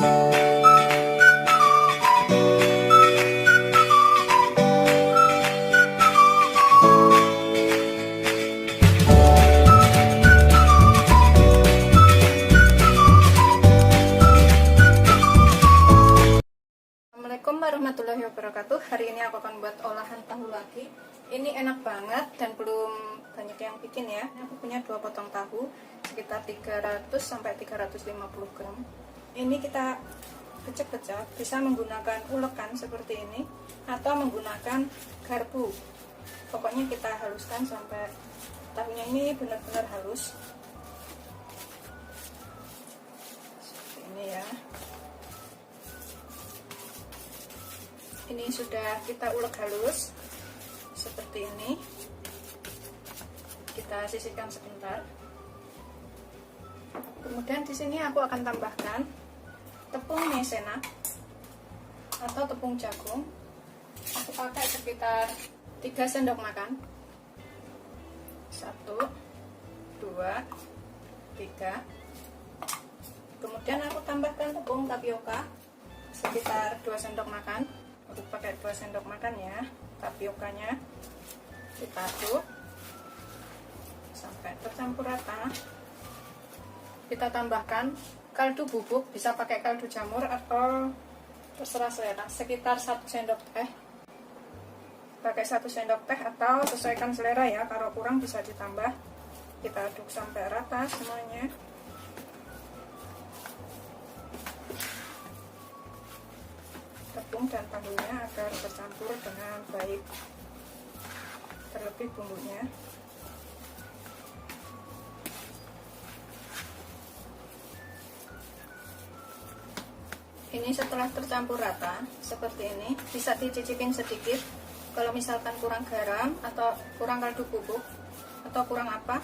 Assalamualaikum warahmatullahi wabarakatuh. Hari ini aku akan buat olahan tahu lagi. Ini enak banget dan belum banyak yang bikin ya. Aku punya 2 potong tahu sekitar 300 sampai 350 gram. Ini kita pecah-pecah, bisa menggunakan ulekan seperti ini atau menggunakan garpu. Pokoknya kita haluskan sampai tahunya ini benar-benar halus. Seperti ini ya. Ini sudah kita ulek halus seperti ini. Kita sisihkan sebentar. Kemudian di sini aku akan tambahkan tepung maizena atau tepung jagung. Aku pakai sekitar 3 sendok makan. 1 2 3. Kemudian aku tambahkan tepung tapioka sekitar 2 sendok makan. Untuk pakai 2 sendok makan ya. Tapiokanya kita aduk sampai tercampur rata. Kita tambahkan kaldu bubuk, bisa pakai kaldu jamur atau terserah selera, sekitar 1 sendok teh. Pakai 1 sendok teh atau sesuaikan selera ya, kalau kurang bisa ditambah. Kita aduk sampai rata semuanya. Tepung dan tahunya agar tercampur dengan baik, terlebih bumbunya. Ini setelah tercampur rata seperti ini, bisa dicicipin sedikit. Kalau misalkan kurang garam atau kurang kaldu bubuk atau kurang apa,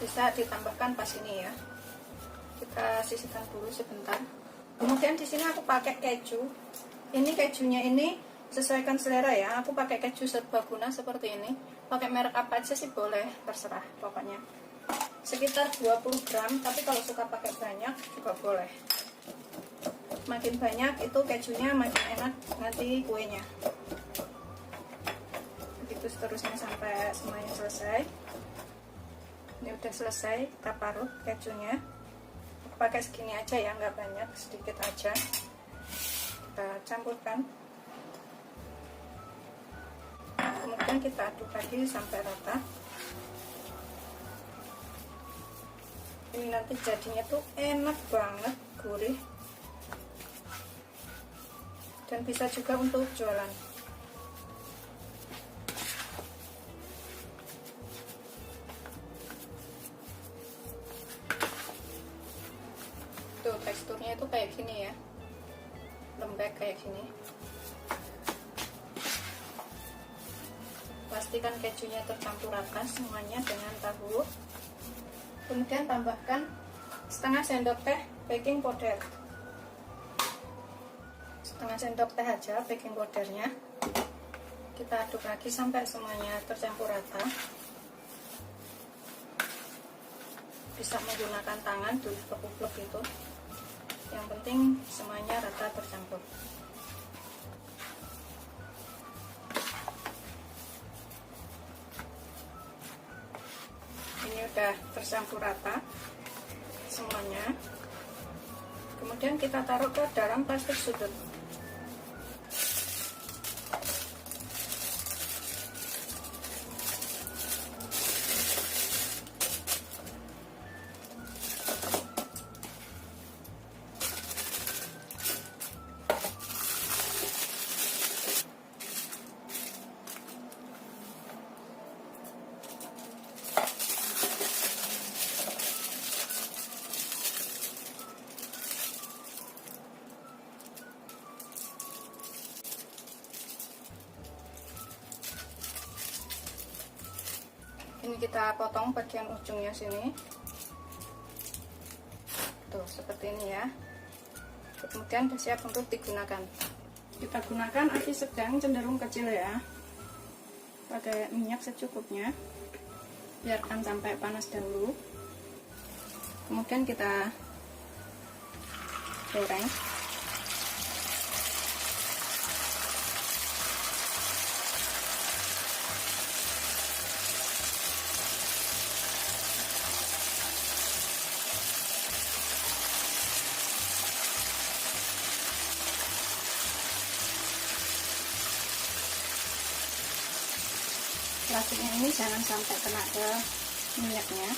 bisa ditambahkan pas ini ya. Kita sisihkan dulu sebentar. Kemudian di sini aku pakai keju. Ini kejunya ini sesuaikan selera ya. Aku pakai keju serbaguna seperti ini. Pakai merek apa aja sih boleh, terserah pokoknya. Sekitar 20 gram, tapi kalau suka pakai banyak juga boleh. Makin banyak itu kejunya makin enak nanti kuenya. Begitu seterusnya sampai semuanya selesai. Ini udah selesai, kita parut kejunya. Aku pakai segini aja ya, nggak banyak, sedikit aja. Kita campurkan, kemudian kita aduk lagi sampai rata. Ini nanti jadinya tuh enak banget, gurih, dan bisa juga untuk jualan. Tuh teksturnya itu kayak gini ya, lembek kayak gini. Pastikan kejunya tercampur rata semuanya dengan tahu. Kemudian tambahkan setengah sendok teh baking powder. Setengah sendok teh aja baking powdernya. Kita aduk lagi sampai semuanya tercampur rata. Bisa menggunakan tangan tuh, plek-plek gitu. Yang penting semuanya rata tercampur. Ini udah tercampur rata semuanya. Kemudian kita taruh ke dalam plastik sudut. Ini kita potong bagian ujungnya sini. Tuh, seperti ini ya. Kemudian sudah siap untuk digunakan. Kita gunakan api sedang cenderung kecil ya. Pakai minyak secukupnya. Biarkan sampai panas dahulu. Kemudian kita goreng. ini jangan sampai kena ke minyaknya.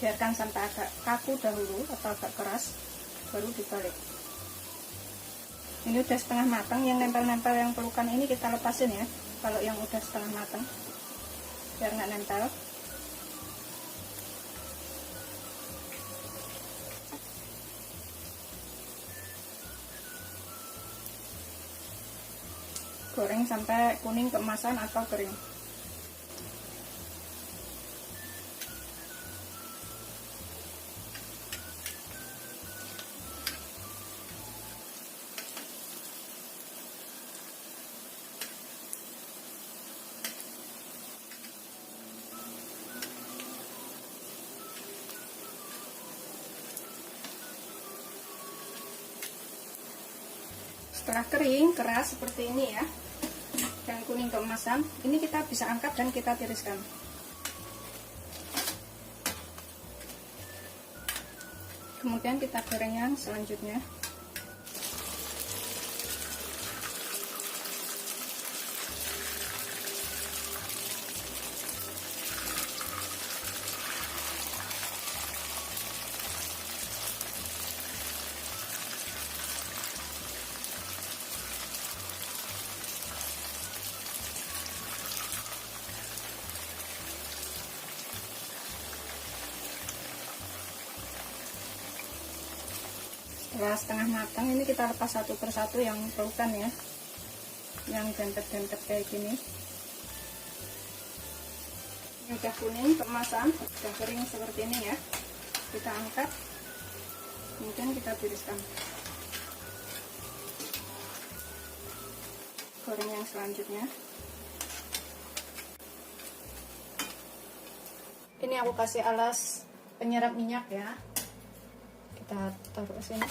Biarkan sampai agak kaku dahulu atau agak keras, baru dibalik. Ini udah setengah matang, yang nempel-nempel yang pelukan ini kita lepasin ya. Kalau yang udah setengah matang, biar nggak nempel. Goreng sampai kuning keemasan atau kering. Setelah kering, keras seperti ini ya, dan kuning keemasan, ini kita bisa angkat dan kita tiriskan. Kemudian kita goreng yang selanjutnya. Setelah setengah matang, ini kita lepas satu persatu yang pelukan ya, yang dempet-dempet kayak gini. Ini udah kuning keemasan, udah kering seperti ini ya. Kita angkat, kemudian kita tiriskan. Goreng yang selanjutnya. Ini aku kasih alas penyerap minyak ya, kita taruh ke sini.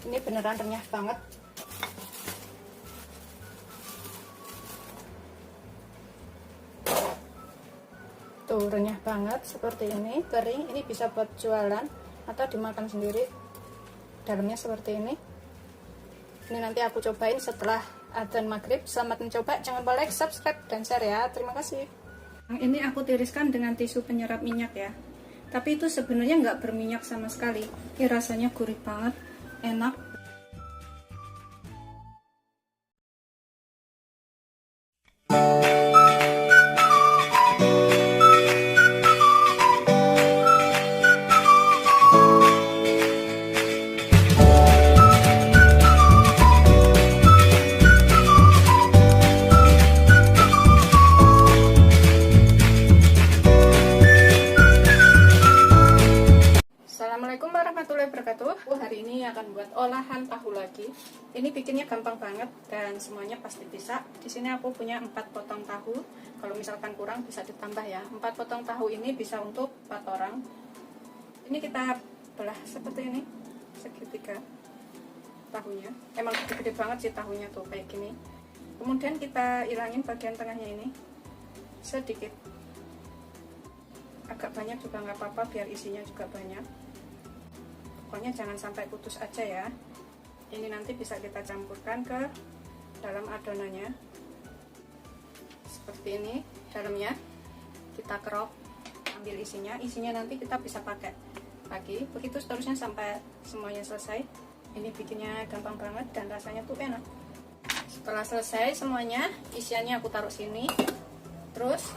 Ini beneran renyah banget. Tuh, renyah banget seperti ini, kering. Ini bisa buat jualan atau dimakan sendiri. Dalamnya seperti ini. Ini nanti aku cobain setelah adzan maghrib. Selamat mencoba, jangan lupa like, subscribe, dan share ya. Terima kasih. Ini aku tiriskan dengan tisu penyerap minyak ya. Tapi itu sebenarnya nggak berminyak sama sekali. Ini rasanya gurih banget, enak. Assalamualaikum warahmatullahi wabarakatuh. Hari ini akan buat olahan tahu lagi. Ini bikinnya gampang banget dan semuanya pasti bisa. Di sini aku punya 4 potong tahu. Kalau misalkan kurang bisa ditambah ya. 4 potong tahu ini bisa untuk 4 orang. Ini kita belah seperti ini, segitiga tahunya. Emang gede-gede banget sih tahunya tuh kayak gini. Kemudian kita ilangin bagian tengahnya ini sedikit. Agak banyak juga nggak apa-apa, biar isinya juga banyak. Pokoknya jangan sampai putus aja ya. Ini nanti bisa kita campurkan ke dalam adonannya. Seperti ini dalamnya. Kita kerok, ambil isinya. Isinya nanti kita bisa pakai lagi. Begitu seterusnya sampai semuanya selesai. Ini bikinnya gampang banget dan rasanya tuh enak. Setelah selesai semuanya, isiannya aku taruh sini. Terus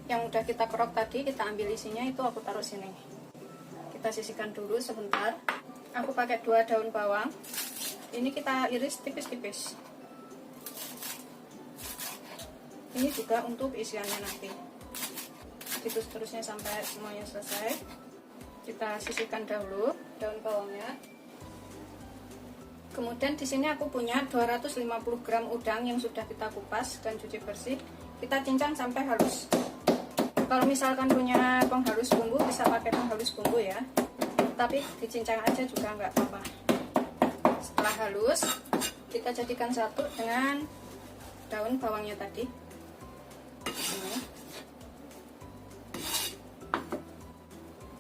yang udah kita kerok tadi, kita ambil isinya, itu aku taruh sini. Kita sisihkan dulu sebentar. Aku pakai 2 daun bawang. Ini kita iris tipis-tipis. Ini juga untuk isiannya nanti. Itu seterusnya sampai semuanya selesai. Kita sisihkan dahulu daun bawangnya. Kemudian di sini aku punya 250 gram udang yang sudah kita kupas dan cuci bersih. Kita cincang sampai halus. Kalau misalkan punya penghalus bumbu, bisa pakai penghalus bumbu ya. Tapi dicincang aja juga nggak apa-apa. Setelah halus, kita jadikan satu dengan daun bawangnya tadi. Ini.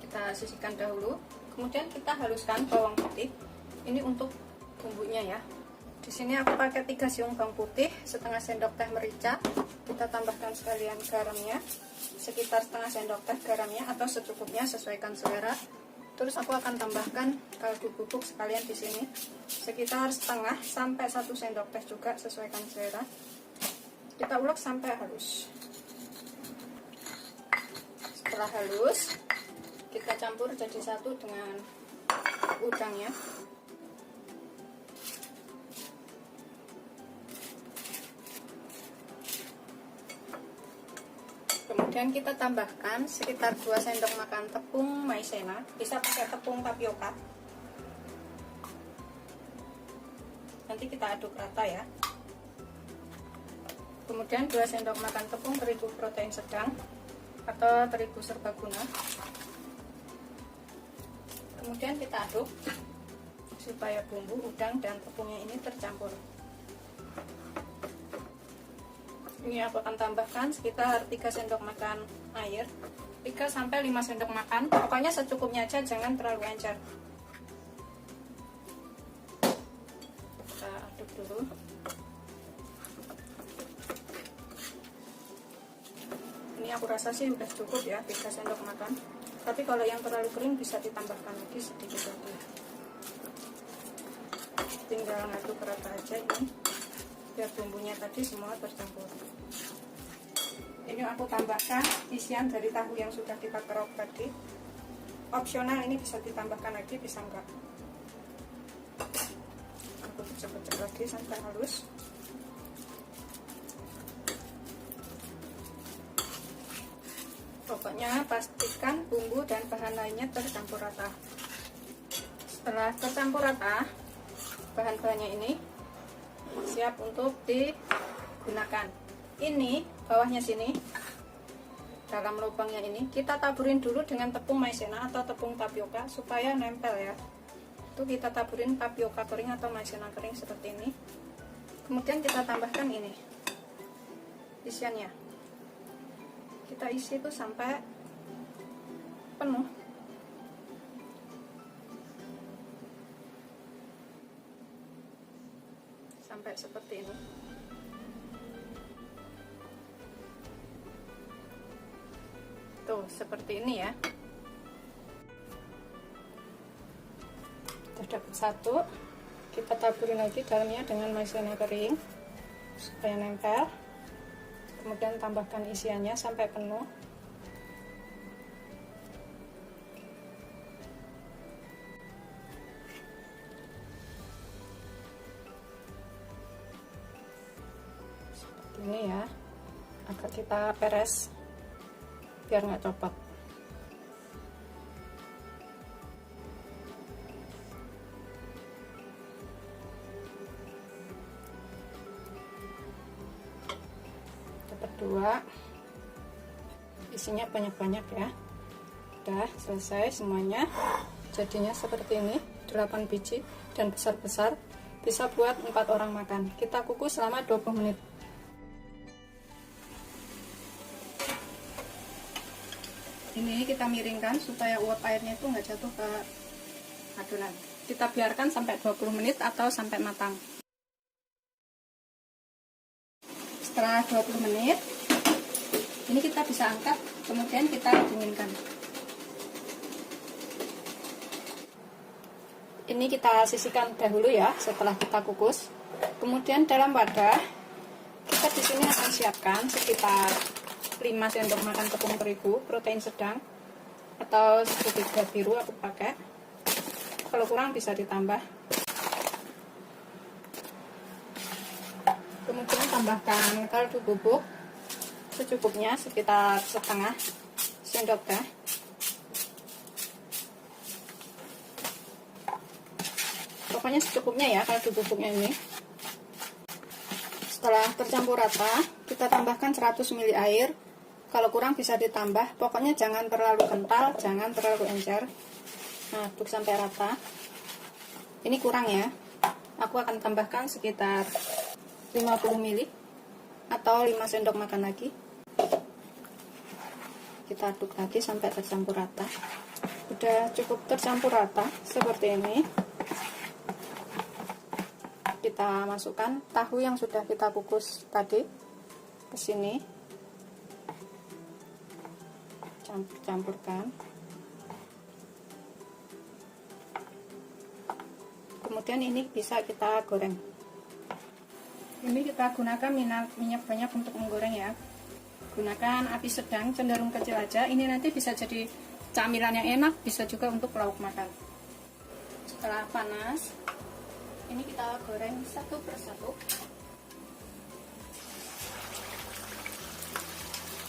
Kita sisihkan dahulu, kemudian kita haluskan bawang putih. Ini untuk bumbunya ya. Di sini aku pakai 3 siung bawang putih, setengah sendok teh merica. Kita tambahkan sekalian garamnya, sekitar setengah sendok teh garamnya atau secukupnya, sesuaikan selera. Terus aku akan tambahkan kaldu bubuk sekalian di sini, sekitar setengah sampai 1 sendok teh juga, sesuaikan selera. Kita ulek sampai halus. Setelah halus, kita campur jadi satu dengan udangnya. Kemudian kita tambahkan sekitar 2 sendok makan tepung maizena, bisa pakai tepung tapioka. Nanti kita aduk rata ya. Kemudian 2 sendok makan tepung terigu protein sedang atau terigu serbaguna. Kemudian kita aduk supaya bumbu udang dan tepungnya ini tercampur. Ini aku akan tambahkan sekitar 3 sendok makan air, 3-5 sendok makan, pokoknya secukupnya aja, jangan terlalu encer. Kita aduk dulu. Ini aku rasa sih udah cukup ya, 3 sendok makan. Tapi kalau yang terlalu kering bisa ditambahkan lagi sedikit lagi. Tinggal ngaduk rata aja ini, biar bumbunya tadi semua tercampur. Ini aku tambahkan isian dari tahu yang sudah kita kerok tadi. Opsional, ini bisa ditambahkan lagi, bisa enggak. Aku pecah-pecah lagi sampai halus. Pokoknya pastikan bumbu dan bahan lainnya tercampur rata. Setelah tercampur rata, bahan-bahannya ini siap untuk digunakan. Ini bawahnya sini, dalam lubangnya ini kita taburin dulu dengan tepung maizena atau tepung tapioka supaya nempel ya. Itu kita taburin tapioka kering atau maizena kering seperti ini. Kemudian kita tambahkan ini isiannya. Kita isi itu sampai penuh. Sampai seperti ini. Tuh, seperti ini ya. Sudah dapat satu. Kita taburin lagi dalamnya dengan maizena kering supaya nempel. Kemudian tambahkan isiannya sampai penuh. Seperti ini ya. Agak kita peres biar nggak copot. Dapat 2, isinya banyak-banyak ya. Udah selesai semuanya, jadinya seperti ini, 8 biji dan besar-besar, bisa buat 4 orang makan. Kita kukus selama 20 menit. Ini kita miringkan supaya uap airnya itu nggak jatuh ke adonan. Kita biarkan sampai 20 menit atau sampai matang. Setelah 20 menit, ini kita bisa angkat, kemudian kita dinginkan. Ini kita sisihkan dahulu ya, setelah kita kukus. Kemudian dalam wadah, kita di sini akan siapkan sekitar 5 sendok makan tepung terigu protein sedang atau segitiga biru aku pakai. Kalau kurang bisa ditambah. Kemudian tambahkan kaldu bubuk secukupnya, sekitar setengah sendok teh. Pokoknya secukupnya ya kaldu bubuknya ini. Setelah tercampur rata, kita tambahkan 100 ml air. Kalau kurang bisa ditambah, pokoknya jangan terlalu kental, jangan terlalu encer. Nah, aduk sampai rata. Ini kurang ya. aku akan tambahkan sekitar 50 ml atau 5 sendok makan lagi. Kita aduk lagi sampai tercampur rata. Udah cukup tercampur rata seperti ini. Kita masukkan tahu yang sudah kita kukus tadi ke sini. Campurkan. Kemudian ini bisa kita goreng. Ini kita gunakan minyak banyak untuk menggoreng ya. Gunakan api sedang, cenderung kecil aja. Ini nanti bisa jadi camilan yang enak, bisa juga untuk lauk makan. Setelah panas, ini kita goreng satu persatu.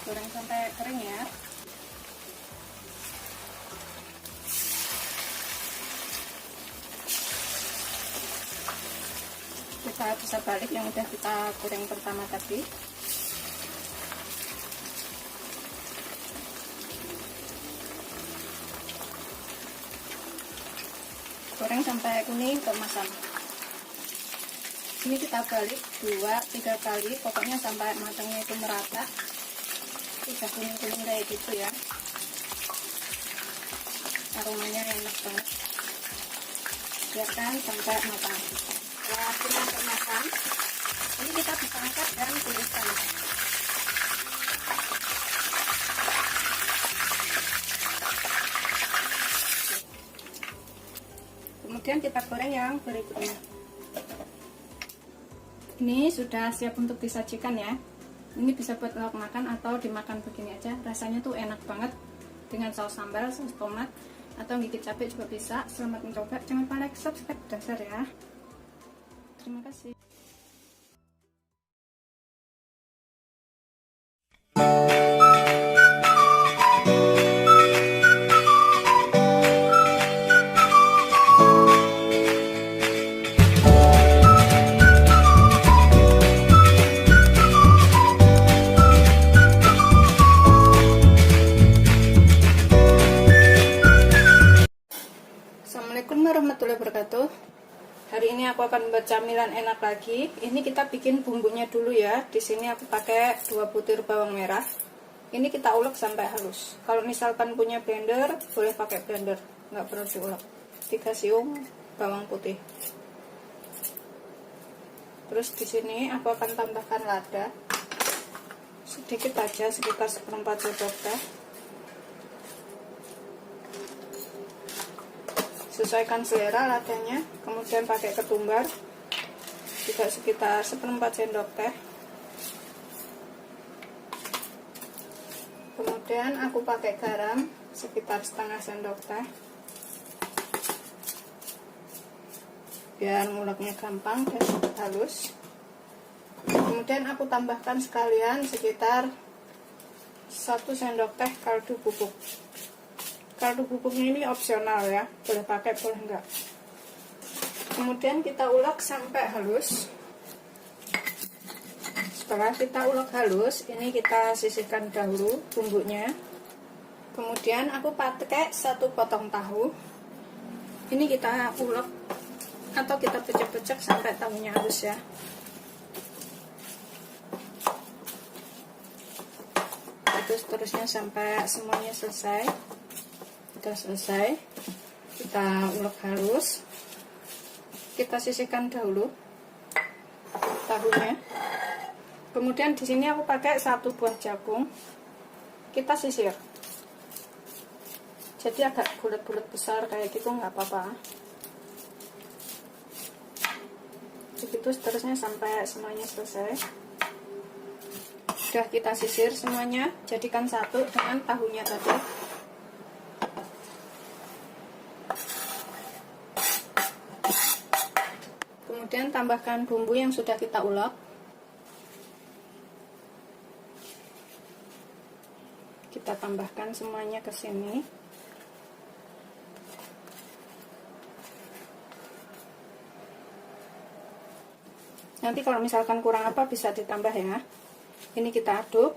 Goreng sampai kering ya. Kita bisa balik yang udah kita goreng pertama tadi. Goreng sampai kuning keemasan. Ini kita balik 2-3 kali, pokoknya sampai matangnya itu merata. Udah kuning-kuning kayak gitu ya. Aromanya enak banget. Biarkan sampai matang. Setelah sampai matang, ini kita bisa angkat dan tiriskan. Kemudian kita goreng yang berikutnya. Ini sudah siap untuk disajikan ya. Ini bisa buat lauk makan atau dimakan begini aja. Rasanya tuh enak banget dengan saus sambal, saus tomat, atau gigit cabai juga bisa. Selamat mencoba. Jangan lupa like, subscribe, dan share ya. Terima kasih. Assalamualaikum warahmatullahi wabarakatuh. Hari ini aku akan buat camilan enak lagi. Ini kita bikin bumbunya dulu ya. Di sini aku pakai 2 butir bawang merah. Ini kita ulek sampai halus. Kalau misalkan punya blender, boleh pakai blender, nggak perlu diulek. 3 siung bawang putih. Terus di sini aku akan tambahkan lada. Sedikit aja, sekitar 1/4 sendok teh. Sesuaikan selera ladanya. Kemudian pakai ketumbar juga sekitar 1/4 sendok teh. Kemudian aku pakai garam sekitar 1/2 sendok teh, biar nguleknya gampang dan halus. Kemudian aku tambahkan sekalian sekitar 1 sendok teh kaldu bubuk. Kaldu bubuknya ini opsional ya, boleh pakai boleh enggak. Kemudian kita ulek sampai halus. Setelah kita ulek halus, ini kita sisihkan dahulu bumbunya. Kemudian aku pakai 1 potong tahu. Ini kita ulek atau kita pecek-pecek sampai tahunya halus ya. Terus seterusnya sampai semuanya selesai. Sudah selesai, kita ulek halus. Kita sisihkan dahulu tahunya. Kemudian di sini aku pakai 1 buah jagung. Kita sisir. Jadi agak bulat-bulat besar kayak gitu nggak apa-apa. Begitu seterusnya sampai semuanya selesai. Sudah kita sisir semuanya, jadikan satu dengan tahunya tadi. Kemudian tambahkan bumbu yang sudah kita ulek. Kita tambahkan semuanya ke sini. Nanti kalau misalkan kurang apa bisa ditambah ya. Ini kita aduk.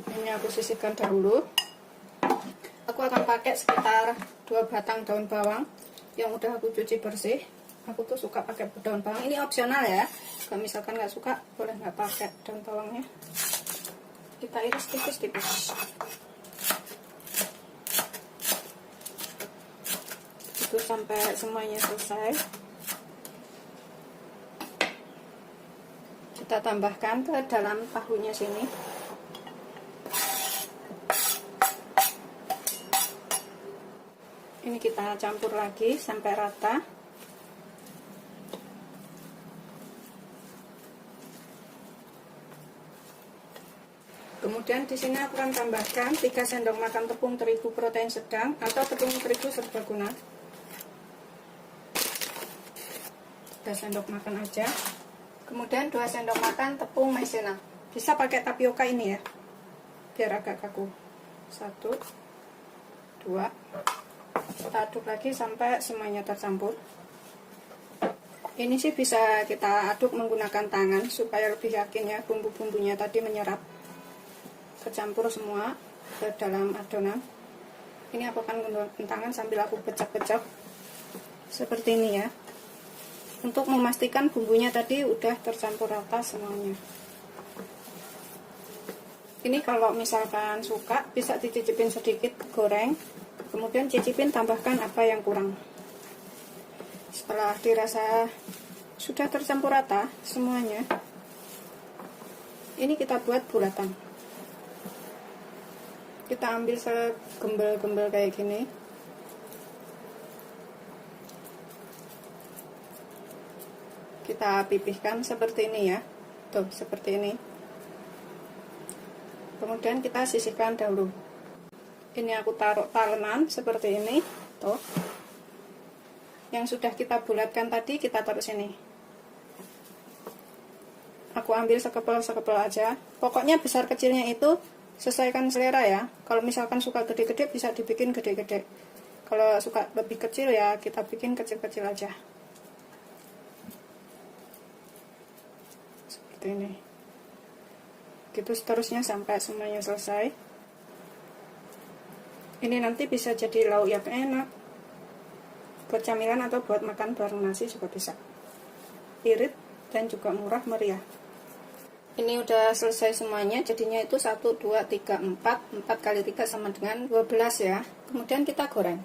Ini aku sisihkan dahulu. Aku akan pakai sekitar 2 batang daun bawang. yang udah aku cuci bersih. Aku tuh suka pakai daun bawang, ini opsional ya, kalau misalkan nggak suka boleh nggak pakai daun bawangnya. Kita iris tipis-tipis itu sampai semuanya selesai. Kita tambahkan ke dalam tahunya sini. Ini kita campur lagi sampai rata. Kemudian di sini aku akan tambahkan 3 sendok makan tepung terigu protein sedang atau tepung terigu serbaguna. 3 sendok makan aja. Kemudian 2 sendok makan tepung maizena. Bisa pakai tapioka ini ya, biar agak kaku. 1, 2. Kita aduk lagi sampai semuanya tercampur. Ini sih bisa kita aduk menggunakan tangan supaya lebih yakin ya, bumbu-bumbunya tadi menyerap, kecampur semua ke dalam adonan. Ini aku akan menggunakan tangan sambil aku pecah-pecah seperti ini ya, untuk memastikan bumbunya tadi udah tercampur rata semuanya. Ini kalau misalkan suka bisa dicicipin sedikit goreng, kemudian cicipin tambahkan apa yang kurang. Setelah dirasa sudah tercampur rata semuanya, ini kita buat bulatan. Kita ambil segembel-gembel kayak gini. Kita pipihkan seperti ini ya. Tuh, seperti ini. Kemudian kita sisihkan dahulu. Ini aku taruh talenan seperti ini. Tuh. Yang sudah kita bulatkan tadi kita taruh sini. Aku ambil sekepel-sekepel aja. Pokoknya besar kecilnya itu sesuaikan selera ya. Kalau misalkan suka gede-gede bisa dibikin gede-gede. Kalau suka lebih kecil ya kita bikin kecil-kecil aja. Seperti ini. Gitu seterusnya sampai semuanya selesai. Ini nanti bisa jadi lauk yang enak. Buat camilan atau buat makan bareng nasi juga bisa. Irit dan juga murah meriah. Ini udah selesai semuanya, jadinya itu 1, 2, 3, 4 kali 3 sama dengan 12 ya. Kemudian kita goreng.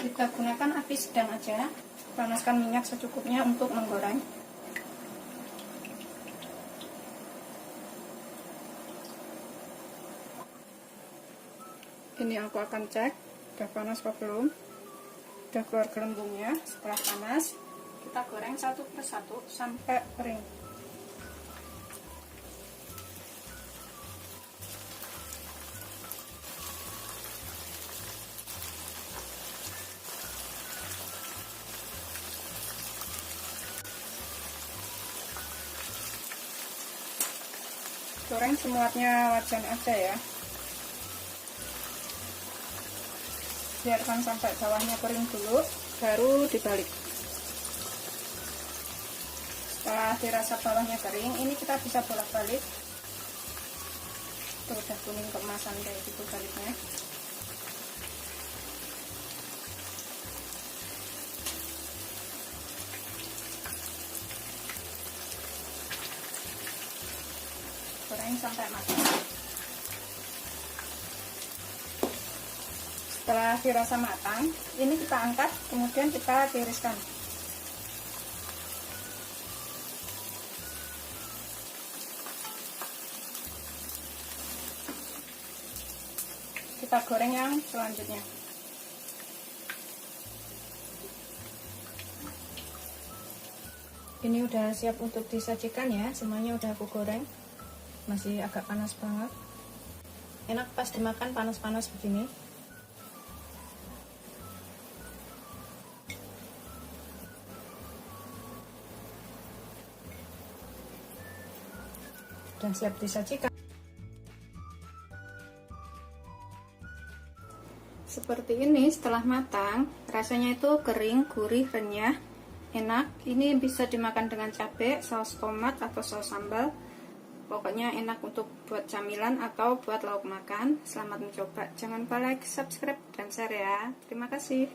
Kita gunakan api sedang aja. Panaskan minyak secukupnya untuk menggoreng. Ini aku akan cek udah panas apa belum. Udah keluar gelembungnya. Setelah panas, kita goreng satu persatu sampai kering. Goreng semuanya wajan aja ya. Biarkan sampai bawahnya kering dulu, baru dibalik. Setelah dirasa bawahnya kering, ini kita bisa bolak-balik. Tuh udah kuning keemasan kayak gitu baliknya. Goreng sampai matang. Setelah dirasa matang, ini kita angkat, kemudian kita tiriskan. Kita goreng yang selanjutnya. Ini udah siap untuk disajikan ya, semuanya udah aku goreng. Masih agak panas banget. Enak pas dimakan panas-panas begini. Dan siap disajikan. Seperti ini setelah matang, rasanya itu kering, gurih, renyah, enak. Ini bisa dimakan dengan cabai, saus tomat atau saus sambal. Pokoknya enak untuk buat camilan atau buat lauk makan. Selamat mencoba. Jangan lupa like, subscribe, dan share ya. Terima kasih.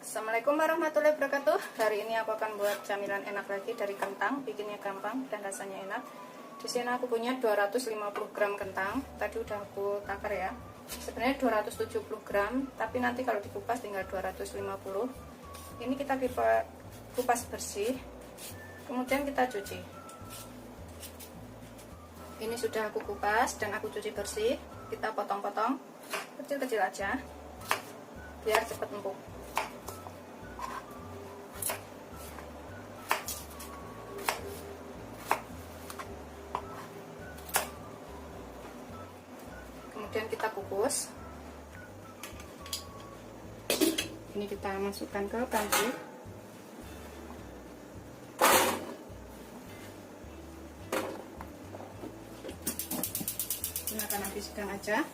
Assalamualaikum warahmatullahi wabarakatuh. Hari ini aku akan buat camilan enak lagi dari kentang. Bikinnya gampang dan rasanya enak. Di sini aku punya 250 gram kentang. Tadi udah aku takar ya. Sebenarnya 270 gram, tapi nanti kalau dikupas tinggal 250. Ini kita kupas bersih. Kemudian kita cuci. Ini sudah aku kupas dan aku cuci bersih. Kita potong-potong kecil-kecil aja biar cepat empuk. Kemudian kita kukus. Ini kita masukkan ke panci. Gunakan api sedang aja.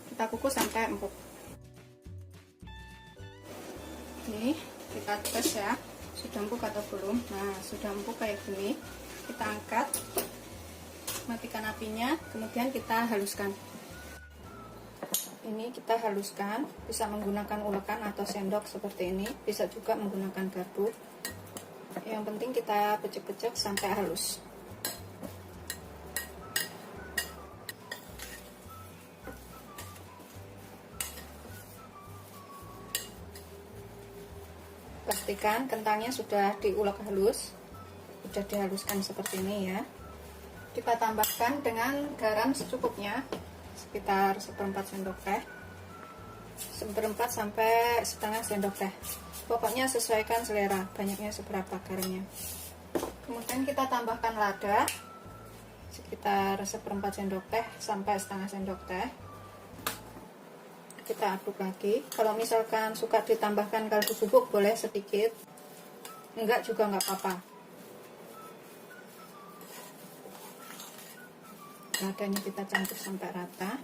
Kita kukus sampai empuk. Ini kita tes ya, sudah empuk atau belum. Nah, sudah empuk kayak gini. Kita angkat, matikan apinya, kemudian kita haluskan. Ini kita haluskan, bisa menggunakan ulekan atau sendok seperti ini, bisa juga menggunakan garpu. Yang penting kita pecek-pecek sampai halus. Pastikan kentangnya sudah diulek halus, sudah dihaluskan seperti ini ya. Kita tambahkan dengan garam secukupnya, sekitar 1/4 sendok teh, 1/4 sampai setengah sendok teh. Pokoknya sesuaikan selera, banyaknya seberapa garamnya. Kemudian kita tambahkan lada, sekitar 1/4 sendok teh sampai setengah sendok teh. Kita aduk lagi. Kalau misalkan suka ditambahkan kaldu bubuk boleh sedikit, enggak juga enggak apa-apa. Ladanya kita campur sampai rata.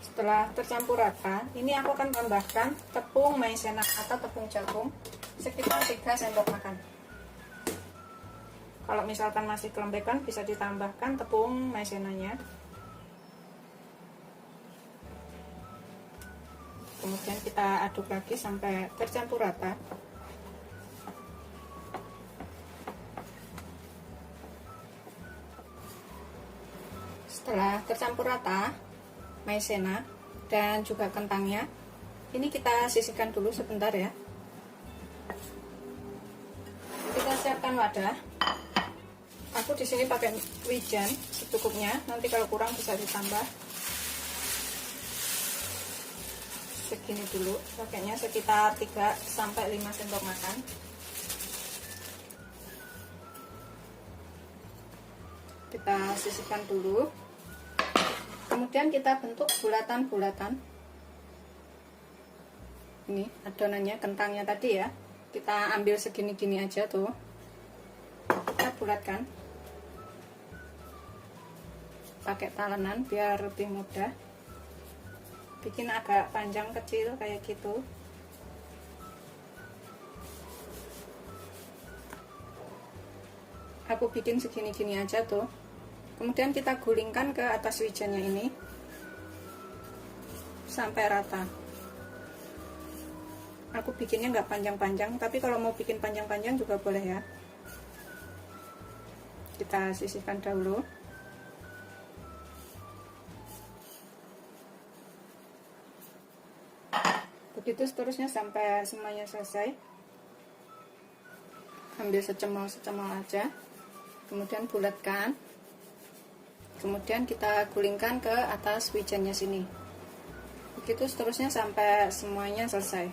Setelah tercampur rata, ini aku akan tambahkan tepung maizena atau tepung jagung sekitar 3 sendok makan. Kalau misalkan masih kelembekan bisa ditambahkan tepung maizenanya. Kemudian kita aduk lagi sampai tercampur rata. Setelah tercampur rata maizena dan juga kentangnya, ini kita sisihkan dulu sebentar ya. Kita siapkan wadah. Aku di sini pakai wijen secukupnya. Nanti kalau kurang bisa ditambah. Segini dulu, pakainya sekitar 3 sampai 5 sendok makan. Kita sisihkan dulu. Kemudian kita bentuk bulatan-bulatan. Ini adonannya, kentangnya tadi ya. Kita ambil segini-gini aja tuh. Kita bulatkan. Pakai talenan biar lebih mudah. Bikin agak panjang kecil kayak gitu. Aku bikin segini-gini aja tuh. Kemudian kita gulingkan ke atas wijennya ini sampai rata. Aku bikinnya nggak panjang-panjang, tapi kalau mau bikin panjang-panjang juga boleh ya. Kita sisihkan dahulu. Begitu seterusnya sampai semuanya selesai. Ambil secemol-secemol aja, kemudian bulatkan. Kemudian kita gulingkan ke atas wijennya sini. Begitu seterusnya sampai semuanya selesai.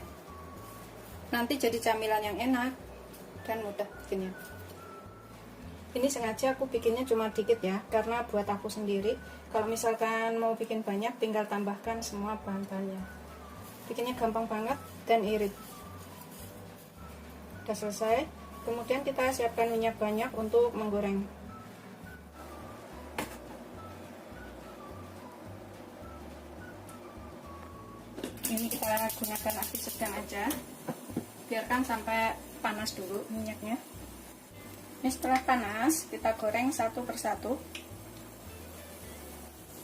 Nanti jadi camilan yang enak dan mudah bikinnya. Ini sengaja aku bikinnya cuma dikit ya, karena buat aku sendiri. Kalau misalkan mau bikin banyak, tinggal tambahkan semua bahan-bahannya. bikinnya gampang banget dan irit. Udah selesai. Kemudian kita siapkan minyak banyak untuk menggoreng. Ini kita gunakan api sedang aja, biarkan sampai panas dulu minyaknya. Ini setelah panas, kita goreng satu persatu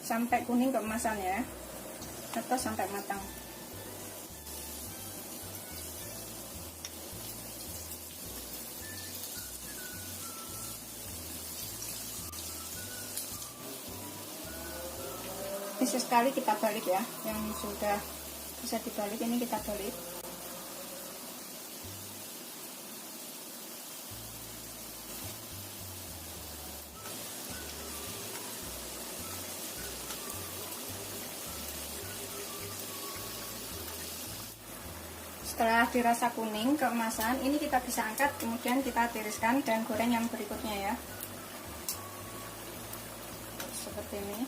sampai kuning keemasannya atau sampai matang. Bisa sekali kita balik ya, yang sudah bisa dibalik ini kita balik. Setelah dirasa kuning keemasan, ini kita bisa angkat, kemudian kita tiriskan dan goreng yang berikutnya ya, seperti ini.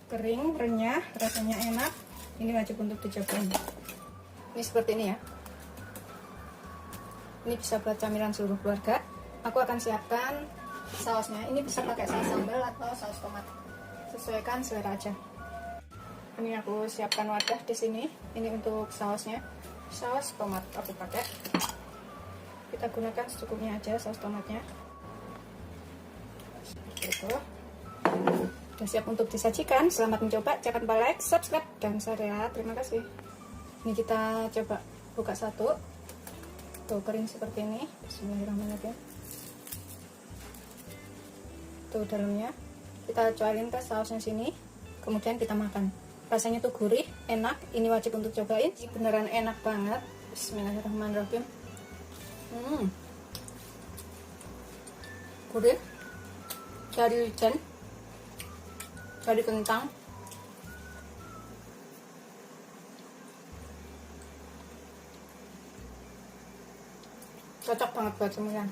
Kering, renyah, rasanya enak. Ini wajib untuk dicobain. Ini seperti ini ya. Ini bisa buat camilan seluruh keluarga. Aku akan siapkan sausnya. Ini bisa pakai saus sambal atau saus tomat. Sesuaikan selera aja. Ini aku siapkan wadah di sini. Ini untuk sausnya. Saus tomat aku pakai. Kita gunakan secukupnya aja saus tomatnya. Seperti itu. Sudah siap untuk disajikan. Selamat mencoba. Jangan lupa like, subscribe, dan share ya. Terima kasih. Ini kita coba buka satu. Tuh kering seperti ini. Bismillahirrahmanirrahim. Tuh dalamnya. Kita cobain ke sausnya sini. Kemudian kita makan. Rasanya tuh gurih, enak. Ini wajib untuk cobain. Ini beneran enak banget. Bismillahirrahmanirrahim. Gurih. Dari wijen. Dari kentang, cocok banget buat cemilan.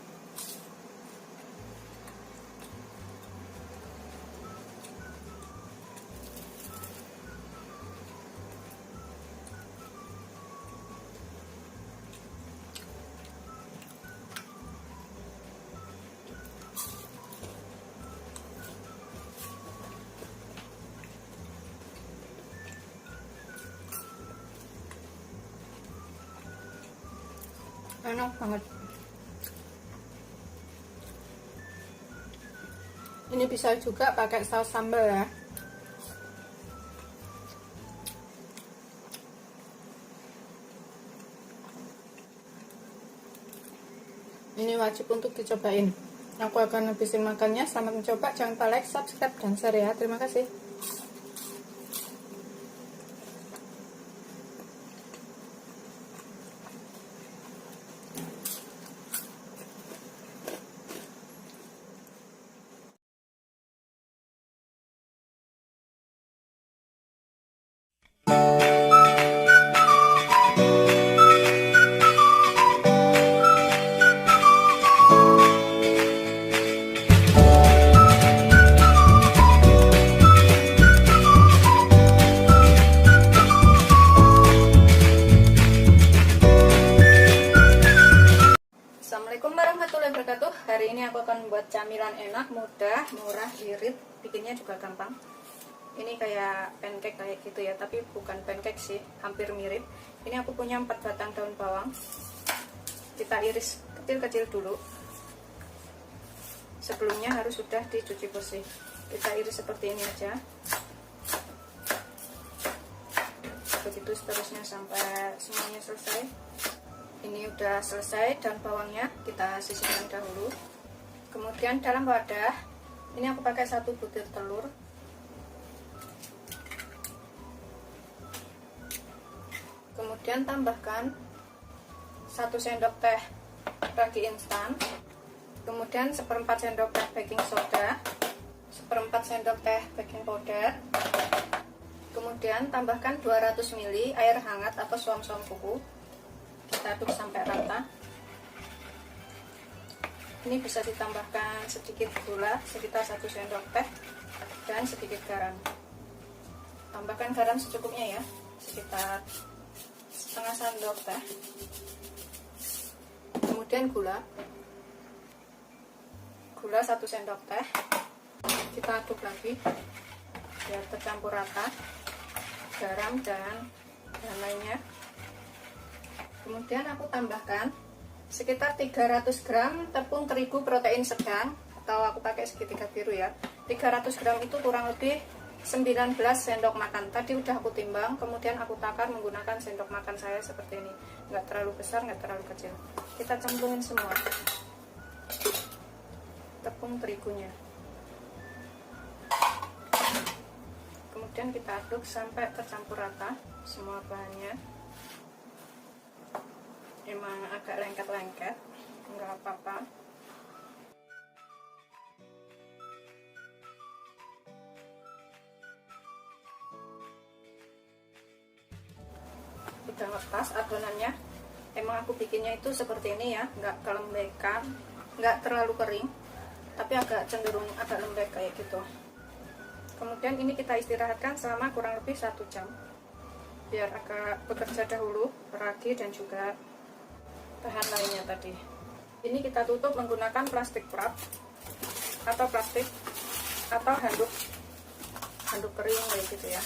Enak banget. Ini bisa juga pakai saus sambal ya. Ini wajib untuk dicobain. Aku akan habisin makannya. Selamat mencoba. Jangan lupa like, subscribe, dan share ya. Terima kasih. Assalamualaikum warahmatullahi wabarakatuh. Hari ini aku akan membuat camilan enak, mudah, murah, irit. Bikinnya juga gampang. Ini kayak pancake kayak gitu ya, tapi bukan pancake sih, hampir mirip. Ini aku punya 4 batang daun bawang. Kita iris kecil-kecil dulu. Sebelumnya harus sudah dicuci bersih. Kita iris seperti ini aja. Begitu seterusnya sampai semuanya selesai. Ini udah selesai daun bawangnya, kita sisihkan dahulu. Kemudian dalam wadah, ini aku pakai 1 butir telur. Kemudian tambahkan 1 sendok teh ragi instan. Kemudian 1/4 sendok teh baking soda, 1/4 sendok teh baking powder. Kemudian tambahkan 200 ml air hangat atau suam-suam kuku. Kita aduk sampai rata. Ini bisa ditambahkan sedikit gula sekitar 1 sendok teh dan sedikit garam. Tambahkan garam secukupnya ya, sekitar setengah sendok teh. Kemudian gula 1 sendok teh. Kita aduk lagi biar tercampur rata garam dan bahan lainnya. Kemudian aku tambahkan sekitar 300 gram tepung terigu protein sedang, atau aku pakai segitiga biru ya. 300 gram itu kurang lebih 19 sendok makan. Tadi udah aku timbang, kemudian aku takar menggunakan sendok makan saya seperti ini. Nggak terlalu besar, nggak terlalu kecil. Kita cemplungin semua tepung terigunya. Kemudian kita aduk sampai tercampur rata semua bahannya. Emang agak lengket-lengket, nggak apa-apa. Udah lepas adonannya. Emang aku bikinnya itu seperti ini ya, nggak kelembekan, nggak terlalu kering, tapi agak cenderung agak lembek kayak gitu. Kemudian ini kita istirahatkan selama kurang lebih 1 jam, biar agak bekerja dahulu ragi dan juga bahan lainnya tadi. Ini kita tutup menggunakan plastik wrap atau plastik atau handuk kering kayak gitu ya.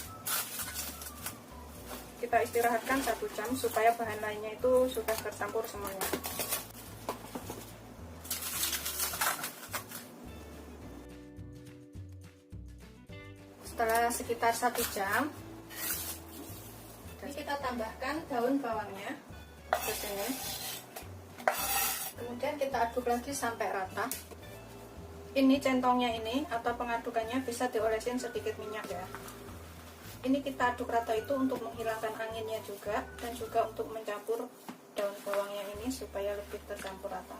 Kita istirahatkan 1 jam supaya bahan lainnya itu sudah tercampur semuanya. Setelah sekitar 1 jam, ini kita tambahkan daun bawangnya ke sini. Kemudian kita aduk lagi sampai rata. Ini centongnya ini atau pengadukannya bisa diolesin sedikit minyak ya. Ini kita aduk rata itu untuk menghilangkan anginnya juga, dan juga untuk mencampur daun bawangnya ini supaya lebih tercampur rata.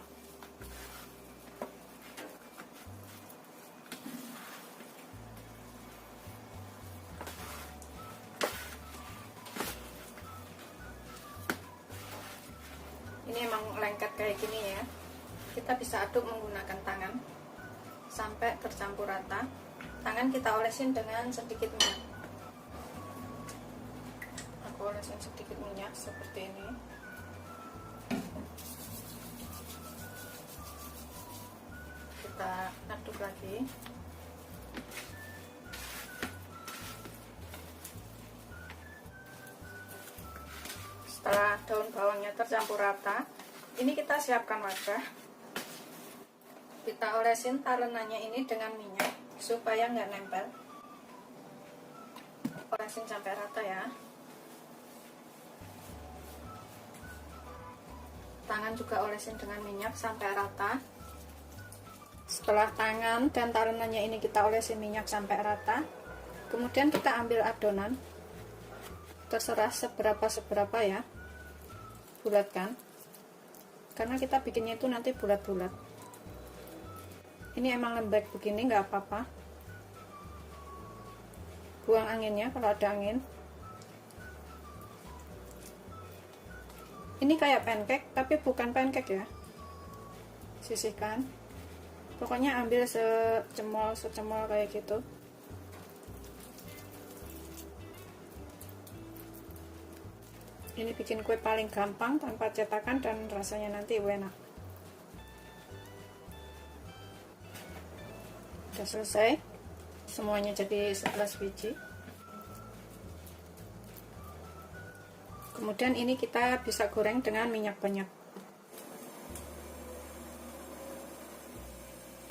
Ini emang lengket kayak gini ya. Kita bisa aduk menggunakan tangan sampai tercampur rata. Tangan kita olesin dengan sedikit minyak. Aku olesin sedikit minyak seperti ini. Kita aduk lagi. Setelah daun bawangnya tercampur rata, ini kita siapkan wadah. Kita olesin talenannya ini dengan minyak supaya nggak nempel. Olesin sampai rata ya. Tangan juga olesin dengan minyak sampai rata. Setelah tangan dan talenannya ini kita olesin minyak sampai rata, kemudian kita ambil adonan. Terserah seberapa ya, bulatkan, karena kita bikinnya itu nanti bulat-bulat. Ini emang lembek begini nggak apa-apa. Buang anginnya kalau ada angin. Ini kayak pancake tapi bukan pancake ya. Sisihkan. Pokoknya ambil secemol kayak gitu. Ini bikin kue paling gampang tanpa cetakan dan rasanya nanti enak. Udah selesai. Semuanya jadi 11 biji. Kemudian ini kita bisa goreng dengan minyak banyak.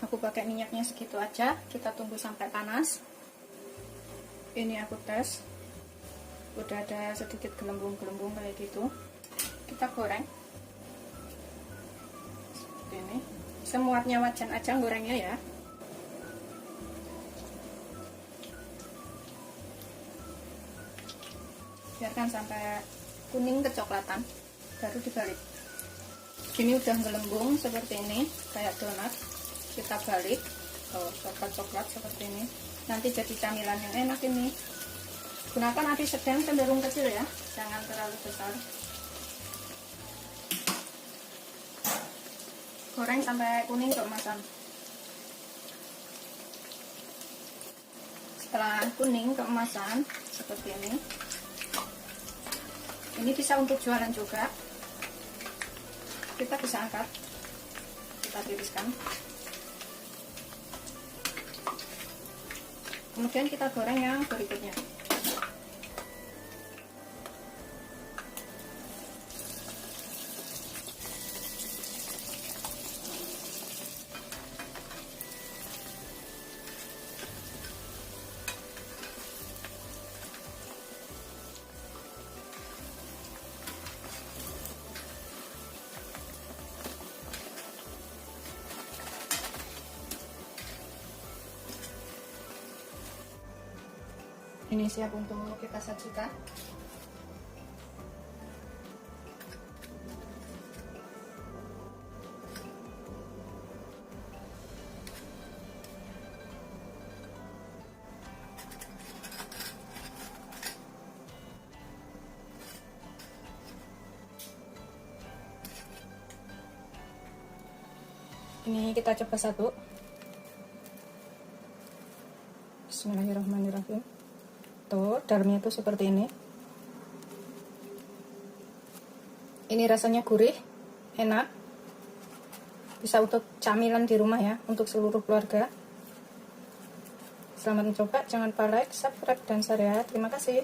Aku pakai minyaknya segitu aja. Kita tunggu sampai panas. Ini aku tes. Udah ada sedikit gelembung-gelembung kayak gitu. Kita goreng seperti ini. Semuatnya wajan aja gorengnya ya. Biarkan sampai kuning kecoklatan, baru dibalik. Ini udah gelembung seperti ini, kayak donat. Kita balik, coklat-coklat seperti ini. Nanti jadi camilan yang enak ini. Gunakan api sedang cenderung kecil ya, jangan terlalu besar. Goreng sampai kuning keemasan. Setelah kuning keemasan seperti ini bisa untuk jualan juga. Kita bisa angkat, kita tiriskan, kemudian kita goreng yang berikutnya. Ini siap untuk kita sajikan. Ini kita coba satu. Bismillahirrahmanirrahim. Tuh, dalamnya tuh seperti ini. Ini rasanya gurih, enak. Bisa untuk camilan di rumah ya, untuk seluruh keluarga. Selamat mencoba, jangan lupa like, subscribe, dan share ya. Terima kasih.